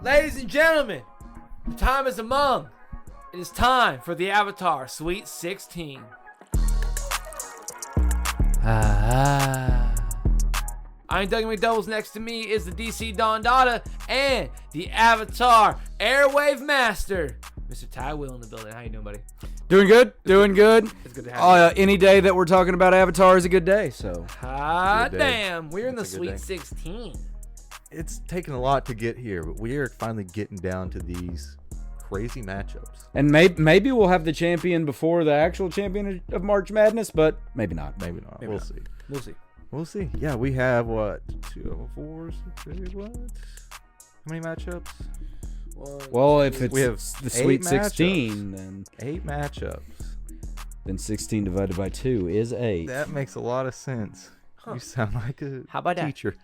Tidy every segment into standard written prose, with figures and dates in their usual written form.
Ladies and gentlemen, the time is among. It is time for the Avatar Sweet 16. I'm Doug McDoubles. Next to me is the DC Don Dada and the Avatar Airwave Master, Mr. Ty Will in the building. How you doing, buddy? Doing good. Doing good. It's good to have you. Any day that we're talking about Avatar is a good day. So. Hot damn. We're in the Sweet 16. It's taken a lot to get here, but we are finally getting down to these crazy matchups. And maybe we'll have the champion before the actual champion of March Madness, but maybe not. Maybe not. Maybe We'll not. see. We'll see. We'll see. Yeah, we have what? 2, 4, 6, what? How many matchups? Well, if it's We have the 8 Sweet matchups. 16, then 8 matchups. 16 divided by 2 is 8. That makes a lot of sense. You sound like a How about that? teacher.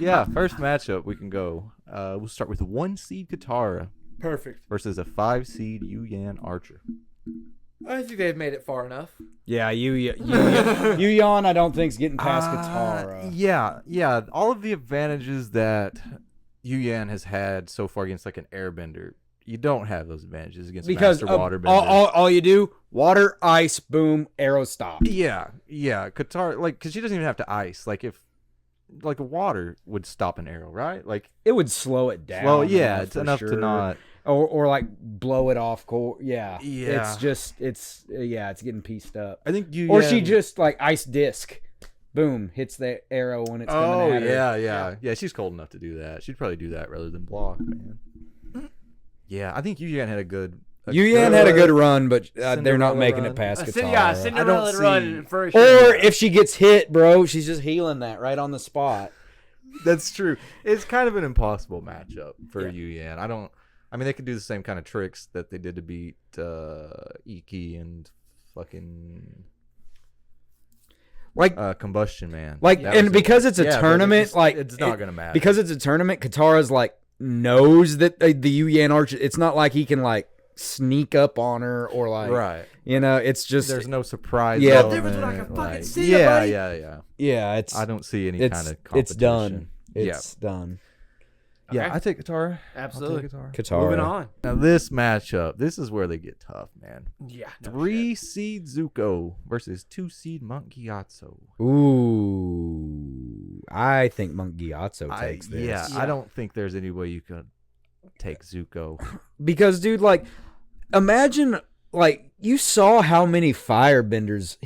Yeah, first matchup we can go. We'll start with 1 seed Katara Perfect. versus a 5 seed Yuyan Archer. I think they've made it far enough. Yeah, Yuyan, I don't think's getting past Katara. Yeah. All of the advantages that Yuyan has had so far against like an airbender, you don't have those advantages against Because Master Waterbender. all you do, water, ice, boom, arrow, stop. Yeah. Katara, like, because she doesn't even have to ice. Like, if, like, water would stop an arrow, right? Like, It would slow it down. well, yeah, it's for enough sure. to not. Or like blow it off. Yeah. Yeah. It's getting pieced up. I think Yuyan. Or she just like ice disc, boom, hits the arrow when it's coming at her. Yeah. She's cold enough to do that. She'd probably do that rather than block, man. Yeah, I think Yuyan had a good. Yuyan had a good run, but they're not Cinderella making run. it past Katara. Yeah, Cinderella see- run first. Or if she gets hit, bro, she's just healing that right on the spot. That's true. It's kind of an impossible matchup for Yuyan. I mean, they could do the same kind of tricks that they did to beat Iki and fucking Like Combustion Man. Like, That and was because it's a but tournament, it's not gonna matter because it's a tournament. Katara's like knows that the Yuyan Archer. It's not like he can like sneak up on her or like right. It's just There's no surprise. Yeah. element, Difference when I can fucking like- see ya, yeah, buddy. yeah. yeah. It's I don't see any it's kind of competition. it's done. It's done. Yeah, Okay. I take Katara. Absolutely. I'll take Katara. Katara. Moving on. Now this matchup, this is where they get tough, man. Yeah. no 3 seed Zuko versus 2 seed Monk Gyatso. Ooh, I think Monk Gyatso takes this. Yeah, I don't think there's any way you could take Zuko. Because, dude, like, imagine, like, you saw how many firebenders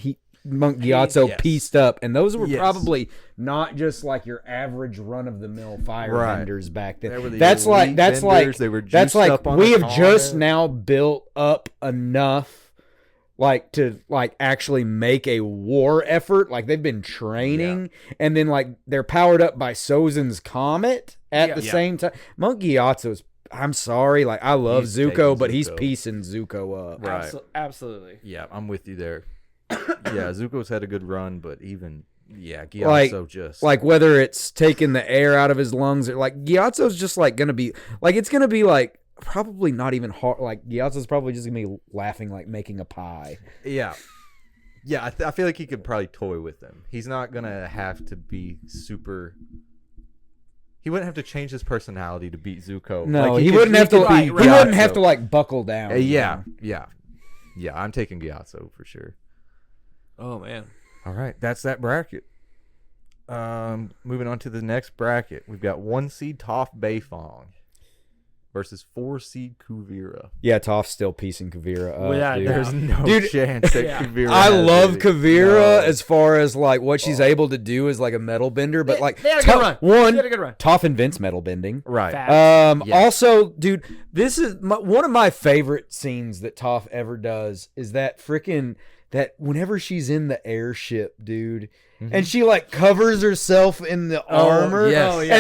Monk Gyatso Yes. pieced up, and those were Yes. probably not just like your average run-of-the-mill firebenders back then. They were the That's like elite that's benders. like They were that's juiced like up on we the have just comet. now built up enough. Like to like actually make a war effort, like they've been training, and then like they're powered up by Sozin's comet at the same time. Monk Gyatso's, I'm sorry, like I love He's Zuko, taking but he's Zuko. piecing Zuko up. Right. Absolutely. Yeah, I'm with you there. Yeah, Zuko's had a good run, but even Gyatso just Like whether it's taking the air out of his lungs or like Gyatso's just like gonna be like it's gonna be like probably not even hard. Like Gyatso's probably just gonna be laughing like making a pie. Yeah. I feel like he could probably toy with them. He's not gonna have to be super. He wouldn't have to change his personality to beat Zuko. No, Like, he could- wouldn't have to. could He beat wouldn't have Gyatso. to like buckle down. Yeah. I'm taking Gyatso for sure. Oh man. All right, that's that bracket. Moving on to the next bracket, we've got 1 seed Toph Beifong versus 4 seed Kuvira. Yeah, Toph's still piecing Kuvira up. Without dude. a There's no Dude, chance that yeah. Kuvira. I has love it. Kuvira No. as far as like what she's able to do as like a metal bender, but like They had a good run. one, They had a good run. Toph invents metal bending. Right. Fast. Yeah. Also, dude, this is one of my favorite scenes that Toph ever does is that freaking that whenever she's in the airship, dude, and she like covers herself in the armor. yes. Oh, yeah.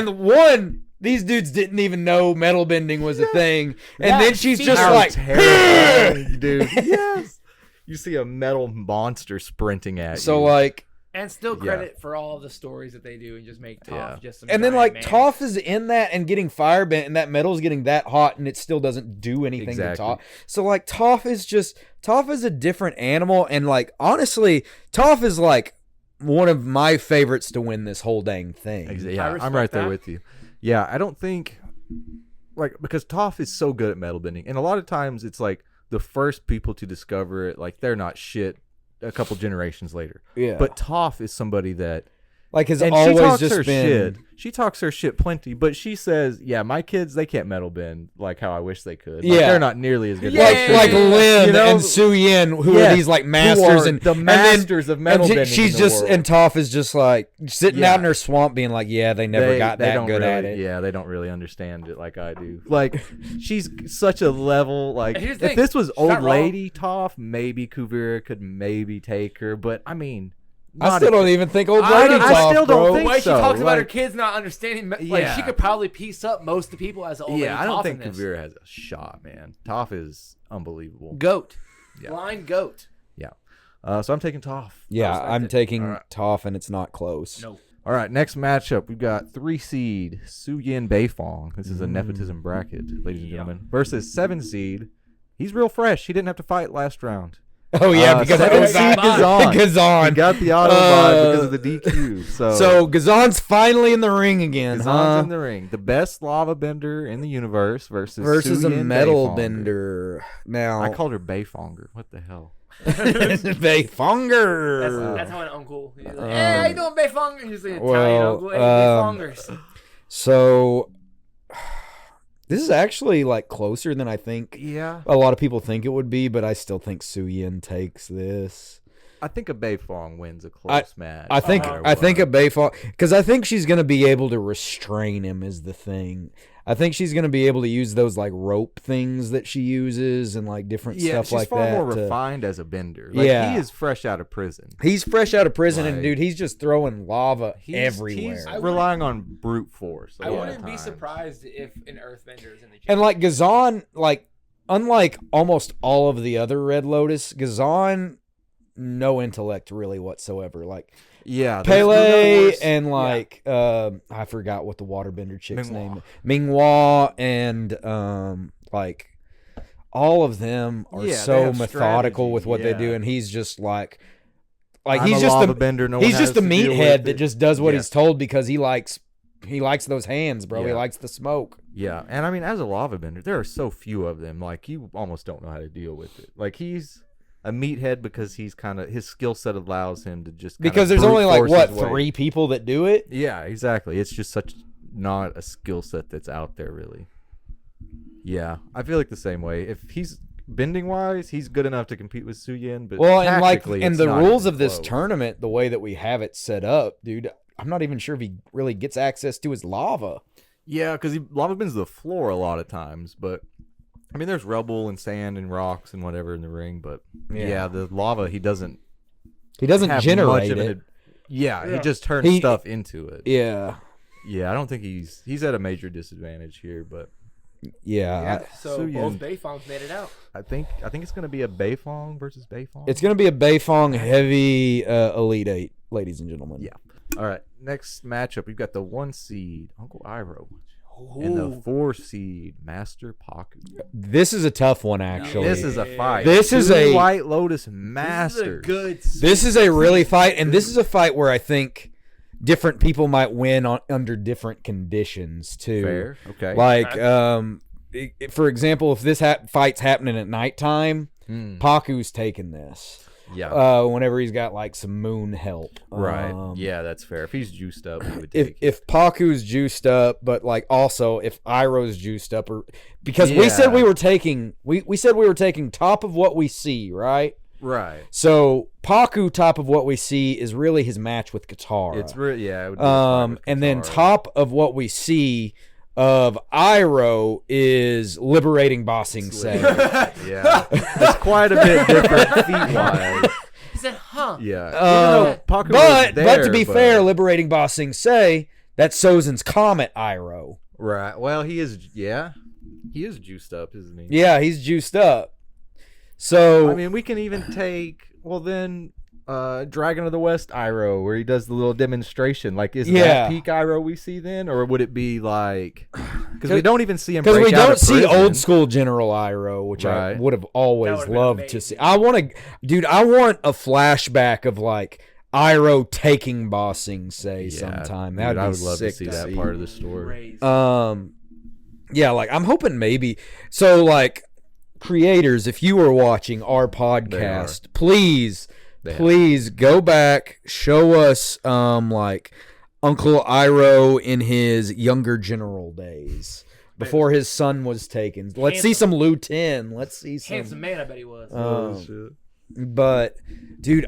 And these dudes didn't even know metal bending was a thing. And That then she's just How like, terrifying, dude. Yes. You see a metal monster sprinting at you. so like, And still credit for all of the stories that they do and just make Toph Yeah. just some and then giant like man. Toph is in that and getting fire bent, and that metal's getting that hot, and it still doesn't do anything Exactly. to Toph. So like Toph is a different animal, and like honestly, Toph is like one of my favorites to win this whole dang thing. Yeah, I I'm right there respect that. with you. Yeah, I don't think like because Toph is so good at metal bending, and a lot of times it's like the first people to discover it, like they're not shit a couple generations later. Yeah. But Toph is somebody that like has and always she talks just her been. shit. She talks her shit plenty, but she says, "Yeah, my kids they can't metal bend like how I wish they could. Like, Yeah. they're not nearly as good." Yeah. as Like Lin You know? and Suyin, who Yes, are these like who masters are and the and masters of metal and bending. she's in the just world. and Toph is just like sitting Yeah. out in her swamp, being like, "Yeah, they never got they that don't good really, at it." Yeah, they don't really understand it like I do. Like she's such a level. Like And here's the if thing, this was she's old not wrong. lady Toph, maybe Kuvira could maybe take her. But I mean, I not still a- don't even think old I lady don't- Toph, I still don't bro. The think way she so, talks about her like- kids not understanding, like Yeah. she could probably piece up most of the people as an old lady Yeah, I don't Toph think in this. Kuvira has a shot, man. Toph is unbelievable. Goat. Yeah. Blind goat. Yeah. So I'm taking Toph. Yeah, respect I'm it. taking All right. Toph, and it's not close. No. All right, next matchup, we've got 3 seed Suyin Beifong. This is a nepotism bracket, ladies and gentlemen. Versus 7 seed. He's real fresh. He didn't have to fight last round. Oh yeah, because 7 it seed was Ghazan. He Ghazan. got the auto vibe because of the DQ. So Ghazan's finally in the ring again, Ghazan's huh? in the ring. The best lava bender in the universe versus Versus a Suyin metal Beifonger. bender. Now, I called her Beifonger. What the hell? Beifonger. That's how an uncle. He's like, hey, how you doing, Beifong? He's an Italian well, uncle. Hey, Beifongers. So this is actually like closer than I think Yeah. a lot of people think it would be, but I still think Suyin takes this. I think a Beifong wins a close match. I think no matter I think a what. Beifong, because I think she's gonna be able to restrain him is the thing. I think she's gonna be able to use those like rope things that she uses and like different stuff she's like far that. more to- refined as a bender. Like, Yeah. he is fresh out of prison. He's fresh out of prison, and Like- dude, he's just throwing lava He's everywhere. relying on brute force. a I lot of wouldn't be times. surprised if an Earthbender is in the gym. And like Ghazan, like unlike almost all of the other Red Lotus, Ghazan no intellect really whatsoever. Like Yeah, there's Pele worse- and like I forgot what the waterbender chick's Minghua. name. Minghua and like all of them are Yeah, they so have methodical with what they do, yeah. and he's just like I'm he's a just lava the bender. No one he's just has the to deal with meathead that it. just does what Yeah. he's told because he likes those hands, bro. He Yeah. likes the smoke. Yeah, and I mean, as a lava bender, there are so few of them. Like you almost don't know how to deal with it. Like he's a meathead because he's kind of his skill set allows him to just kinda Because there's brute only like force what his way. 3 people that do it. Yeah, exactly. It's just such not a skill set that's out there really. Yeah, I feel like the same way. If he's bending wise, he's good enough to compete with Suyin, but Well, and like tactically, and it's the not rules even of this close. tournament, the way that we have it set up, dude, I'm not even sure if he really gets access to his lava. Yeah, because he lava bends the floor a lot of times, but I mean, there's rubble and sand and rocks and whatever in the ring, but yeah, the lava he doesn't He doesn't have generate much of it. an. Yeah, he just turns He- stuff into it. Yeah. Yeah, I don't think he's at a major disadvantage here, but Yeah. So Suyin. both Beifongs made it out. I think it's gonna be a Beifong versus Beifong. It's going to be a Beifong heavy Elite 8, ladies and gentlemen. Yeah. All right, next matchup we've got the 1 seed Uncle Iroh and the 4 seed Master Pakku. This is a tough one, actually. This is a fight. This is Two a- White Lotus This is a Masters. good. This is a really fight, and this is a fight where I think different people might win under different conditions, too. Fair. Okay. Like, for example, if this fight's happening at nighttime, Pakku's taking this. Yeah. Whenever he's got like some moon help. Right. Yeah, that's fair. If he's juiced up, he would If take it. if Pakku's juiced up, but like also if Iroh's juiced up, or because we said Yeah. we were taking we said we were taking top of what we see, right? Right. So Pakku top of what we see is really his match with Katara. It's really it would be a fight with And then Katara. top of what we see of Iroh is liberating Bossing Say. Yeah, it's quite a bit different feet wise. He said, "Huh." Yeah, Even though Pakku was but to be there, fair, liberating Bossing Say, that's Sozin's Comet Iroh. right? Well, he is. Yeah, he is juiced up, isn't he? Yeah, he's juiced up. So I mean, we can even take then Dragon of the West Iroh, where he does the little demonstration. Like, is Yeah. that peak Iroh we see then, or would it be like? Because we don't even see him. because we break out don't of see prison. old school General Iroh, which I Right. would have always would've been loved to amazing. see. I want a flashback of like Iroh taking Bossing Say Yeah, sometime. dude, That would be I would love to sick see that part of the story. Crazy. Yeah, like I'm hoping maybe. So like, creators, if you are watching our podcast, please go back, show us like Uncle Iroh in his younger general days. Before his son was taken. Let's see some Lu Ten. Let's see some. Handsome man, I bet he was. Shit. But, dude,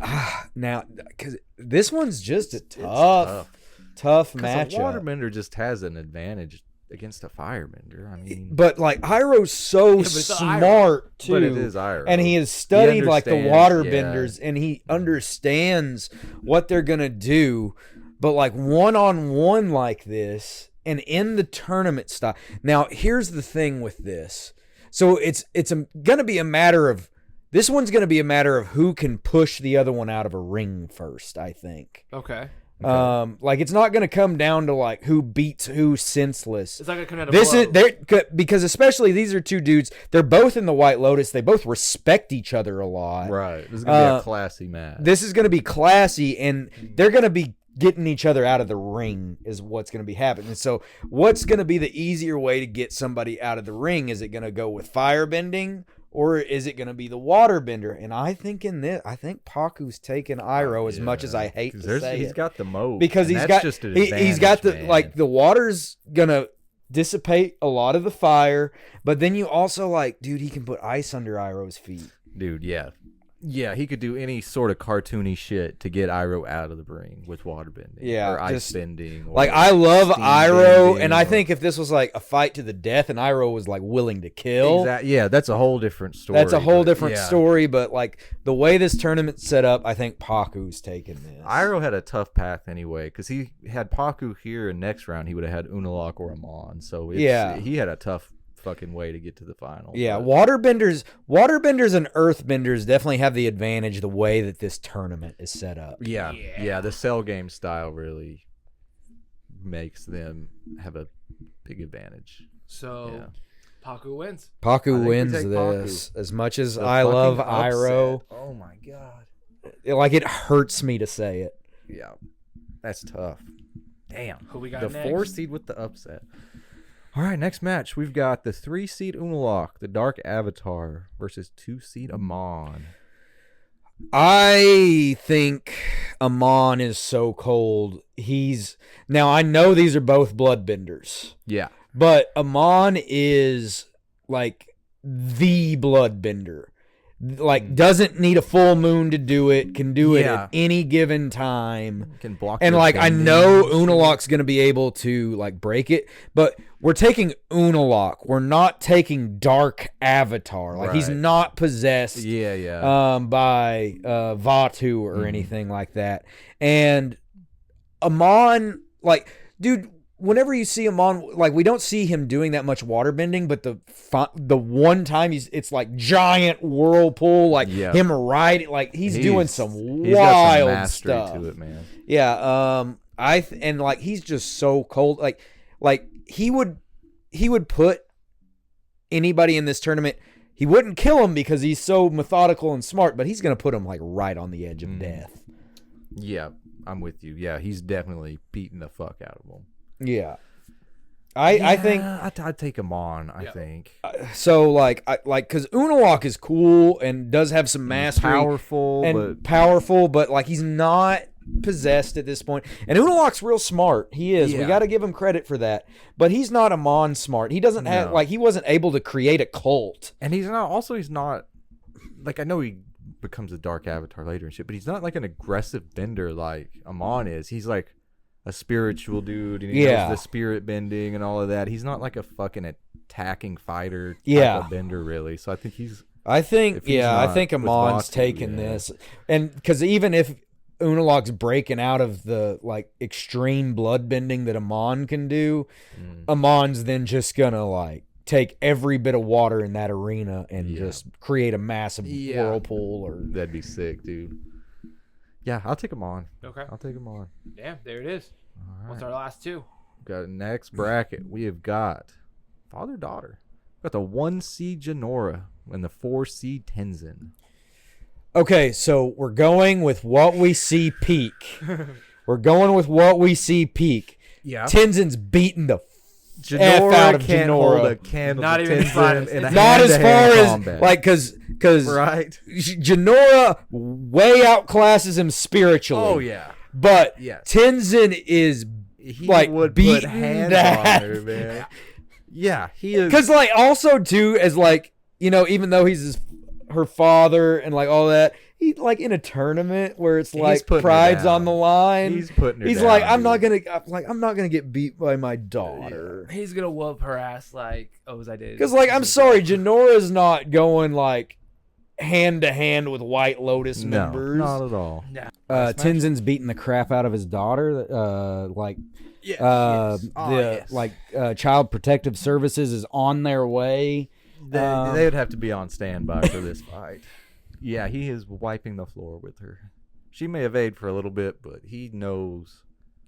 now, because this one's just a tough matchup. A waterbender just has an advantage against a firebender. I mean, but like Iroh's so smart too. But it is Iroh, and he has studied like the waterbenders, and he understands what they're gonna do. But like 1-on-1 like this. And in the tournament style. Now, here's the thing with this. So it's going to be a matter of, this one's going to be a matter of who can push the other one out of a ring first, I think. Okay. Like it's not going to come down to like who beats who senseless. It's not going to come down to blows. Because especially these are two dudes. They're both in the White Lotus. They both respect each other a lot. Right. This is going to be a classy match. This is going to be classy, and they're going to be getting each other out of the ring is what's going to be happening. So what's going to be the easier way to get somebody out of the ring? Is it going to go with firebending, or is it going to to be the waterbender? And I think Pakku's taking Iroh as much as I hate to say he's got the mode. Because he's got the like the water's going to dissipate a lot of the fire, but then you also like, dude, he can put ice under Iroh's feet. Dude, yeah. Yeah, he could do any sort of cartoony shit to get Iroh out of the ring with waterbending. Yeah, or ice bending. Or like, I love Iroh, and I think if this was like a fight to the death and Iroh was like willing to kill. Yeah, that's a whole different story. That's a whole different story, but like the way this tournament's set up, I think Pakku's taking this. Iroh had a tough path anyway, because he had Pakku here, and next round he would have had Unalaq or Amon. So he had a tough fucking way to get to the final. Yeah, waterbenders and earthbenders definitely have the advantage the way that this tournament is set up. Yeah, the cell game style really makes them have a big advantage. So Pakku wins. Pakku wins this. Pakku. As much as I love Iroh, oh my god, like it hurts me to say it. Yeah, that's tough. Damn. Who we got the next? 4 seed with the upset. All right, next match, we've got the 3 seed Unalaq, the Dark Avatar, versus 2 seed Amon. I think Amon is so cold. Now I know these are both bloodbenders. Yeah. But Amon is like the bloodbender. Like, doesn't need a full moon to do it, can do it at any given time. Can block. And like, I know Unalaq's going to be able to like break it, but we're taking Unalaq. We're not taking Dark Avatar. Like, he's not possessed by Vatu or anything like that. And Amon, like, dude, whenever you see Amon, like, we don't see him doing that much waterbending, but the one time it's like giant whirlpool, like him riding, like he's doing some wild stuff to it, man. Yeah, and like he's just so cold. Like he would put anybody in this tournament. He wouldn't kill him because he's so methodical and smart, but he's gonna put him like right on the edge of death. Yeah, I'm with you. Yeah, he's definitely beating the fuck out of him. Yeah, I think I'd take him on. I think so. Like, because Unalaq is cool and does have some mastery, powerful, but like he's not possessed at this point. And Unalaq's real smart. He is. We got to give him credit for that. But he's not Amon smart. He doesn't have like he wasn't able to create a cult. And he's not. Also, he's not like, I know he becomes a Dark Avatar later and shit, but he's not like an aggressive bender like Amon is. He's like a spiritual dude, and he knows the spirit bending and all of that. He's not like a fucking attacking fighter type of bender, really. So I think I think Amon's taking this. And because even if Unalaq's breaking out of the like extreme blood bending that Amon can do, Amon's then just gonna like take every bit of water in that arena and just create a massive whirlpool. Or that'd be sick, dude. Yeah, I'll take him on. Okay. I'll take him on. Yeah, there it is. All right. What's our last two? Got next bracket. We have got father-daughter. Got the 1 seed Jinora and the 4 seed Tenzin. Okay, so we're going with what we see peak. Yeah. Tenzin's beating the F out of can't hold a Jinora. candle Not to even the Tenzin slightest. in a Not as far hand-to-hand as combat. like because right. Jinora way outclasses him spiritually. Oh yeah. But Yes. Tenzin is He like would put beating hands that. on her, man. Yeah, he is. Because like also too as like even though he's her father and like all that, he like in a tournament where it's like putting her pride's down. on the line. He's putting her He's down, like, I'm dude. not gonna get beat by my daughter. He's gonna whoop her ass like I did. Because like I'm sorry, Jinora's not going like hand to hand with White Lotus No, members. not at all. No. Tenzin's beating the crap out of his daughter. Child Protective Services is on their way. They would have to be on standby for this fight. Yeah, he is wiping the floor with her. She may evade for a little bit, but he knows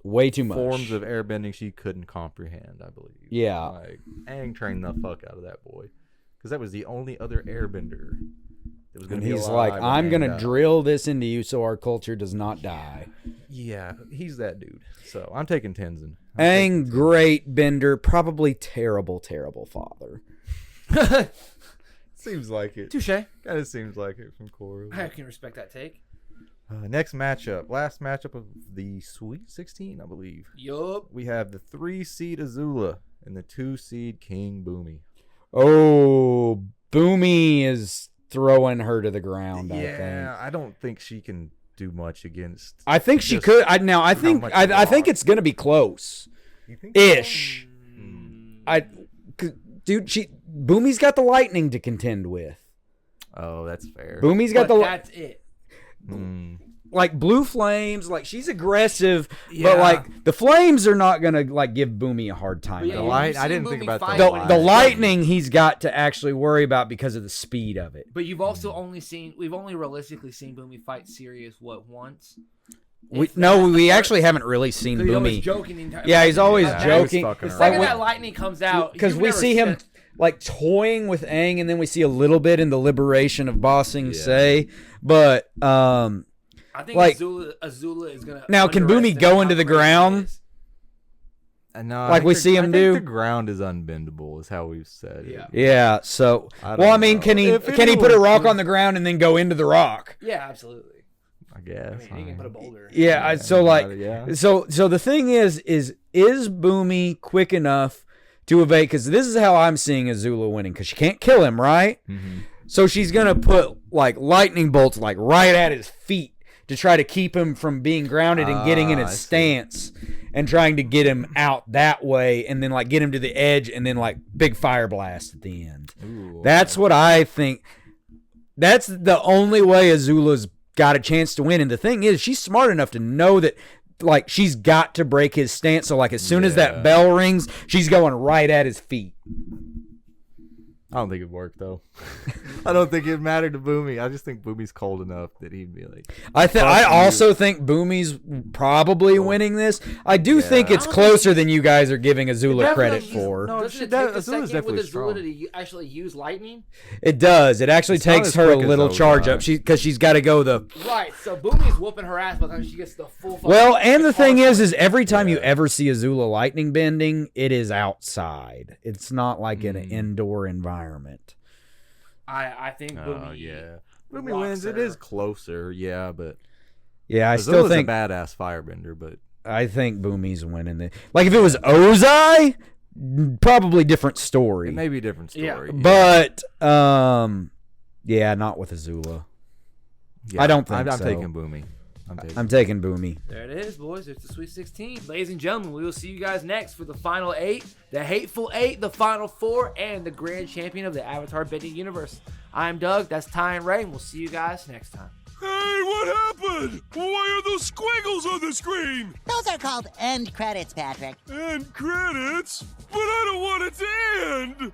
Way too much. forms of airbending she couldn't comprehend, I believe. Yeah. Like, Aang trained the fuck out of that boy. Because that was the only other airbender that was going And to be he's alive like, when I'm Aang gonna died. drill this into you so our culture does not die. Yeah, he's that dude. So I'm taking Tenzin. Aang, great bender, probably terrible, terrible father. Seems like it. Touche. Kind of seems like it from Korra. I can respect that take. Next matchup. Last matchup of the Sweet 16, I believe. Yup. We have the 3-seed Azula and the 2-seed King Bumi. Oh, Bumi is throwing her to the ground. Yeah, I don't think she can do much against. I think she just could. I think. much I think block. it's gonna be close, You think so? ish. Dude, Bumi's got the lightning to contend with. Oh, that's fair. Bumi's got But the that's it. like blue flames. Like she's aggressive, Yeah. but like the flames are not gonna like give Bumi a hard time. But yeah, The you've light. seen I didn't think Bumi about fight the when light. The lightning he's got to actually worry about because of the speed of it. But you've also we've only realistically seen Bumi fight Sirius once. We If that- actually haven't really seen He's always Bumi. joking the entire Yeah, he's always Yeah, joking. he was fucking The around. second Like, that lightning comes out, because you've we never see him seen- like toying with Aang, and then we see a little bit in the liberation of Ba Sing Yeah. Se. But I think like- Azula is gonna. Now, can Bumi underestimate go how into the crazy ground? he is. No, Like I think we the- see him I think do? The ground is unbendable, is how we've said it. Yeah. yeah, so I well, I don't mean, know. can he If put a rock anyone- on the ground and then go into the rock? Yeah, absolutely. I guess. I mean, he can put a boulder. Yeah, so like, yeah. so the thing is Bumi quick enough to evade? Because this is how I'm seeing Azula winning. Because she can't kill him, right? Mm-hmm. So she's gonna put like lightning bolts like right at his feet to try to keep him from being grounded and getting in I his see. stance and trying to get him out that way and then like get him to the edge and then like big fire blast at the end. Ooh. That's what I think. That's the only way Azula's got a chance to win. And the thing is, she's smart enough to know that like she's got to break his stance. So like as soon as Yeah. that bell rings, she's going right at his feet. I don't think it'd work though. I don't think it'd matter to Bumi. I just think Bumi's cold enough that he'd be like, I Fuck also think Bumi's probably winning this. I do think it's I don't closer than you guys are giving Azula Definitely credit he's- for. No, Doesn't it that- take a Azula's second definitely with Azula strong. to actually use lightning? It does. It actually It's not takes as her a quick as little those charge guys. up. Because she's got to go the. Right. So Bumi's whooping her ass by the time she gets the full. Well, and the thing power is every time you Yeah. ever see Azula lightning bending, it is outside. It's not like in an indoor environment. I think Bumi. oh yeah, Bumi rocks wins. It her. is closer, yeah, but Yeah, I Azula's still think a badass firebender. But I think Bumi's winning the. Like if it was Ozai, probably different story. it may be a different story. Yeah. But yeah, not with Azula. Yeah, I don't think I'm so. taking Bumi. I'm taking Bumi. There it is, boys. It's the Sweet 16. Ladies and gentlemen, we will see you guys next for the Final 8, the Hateful 8, the Final 4, and the Grand Champion of the Avatar Bending Universe. I'm Doug. That's Ty and Ray, and we'll see you guys next time. Hey, what happened? Why are those squiggles on the screen? Those are called end credits, Patrick. And credits? But I don't want it to end!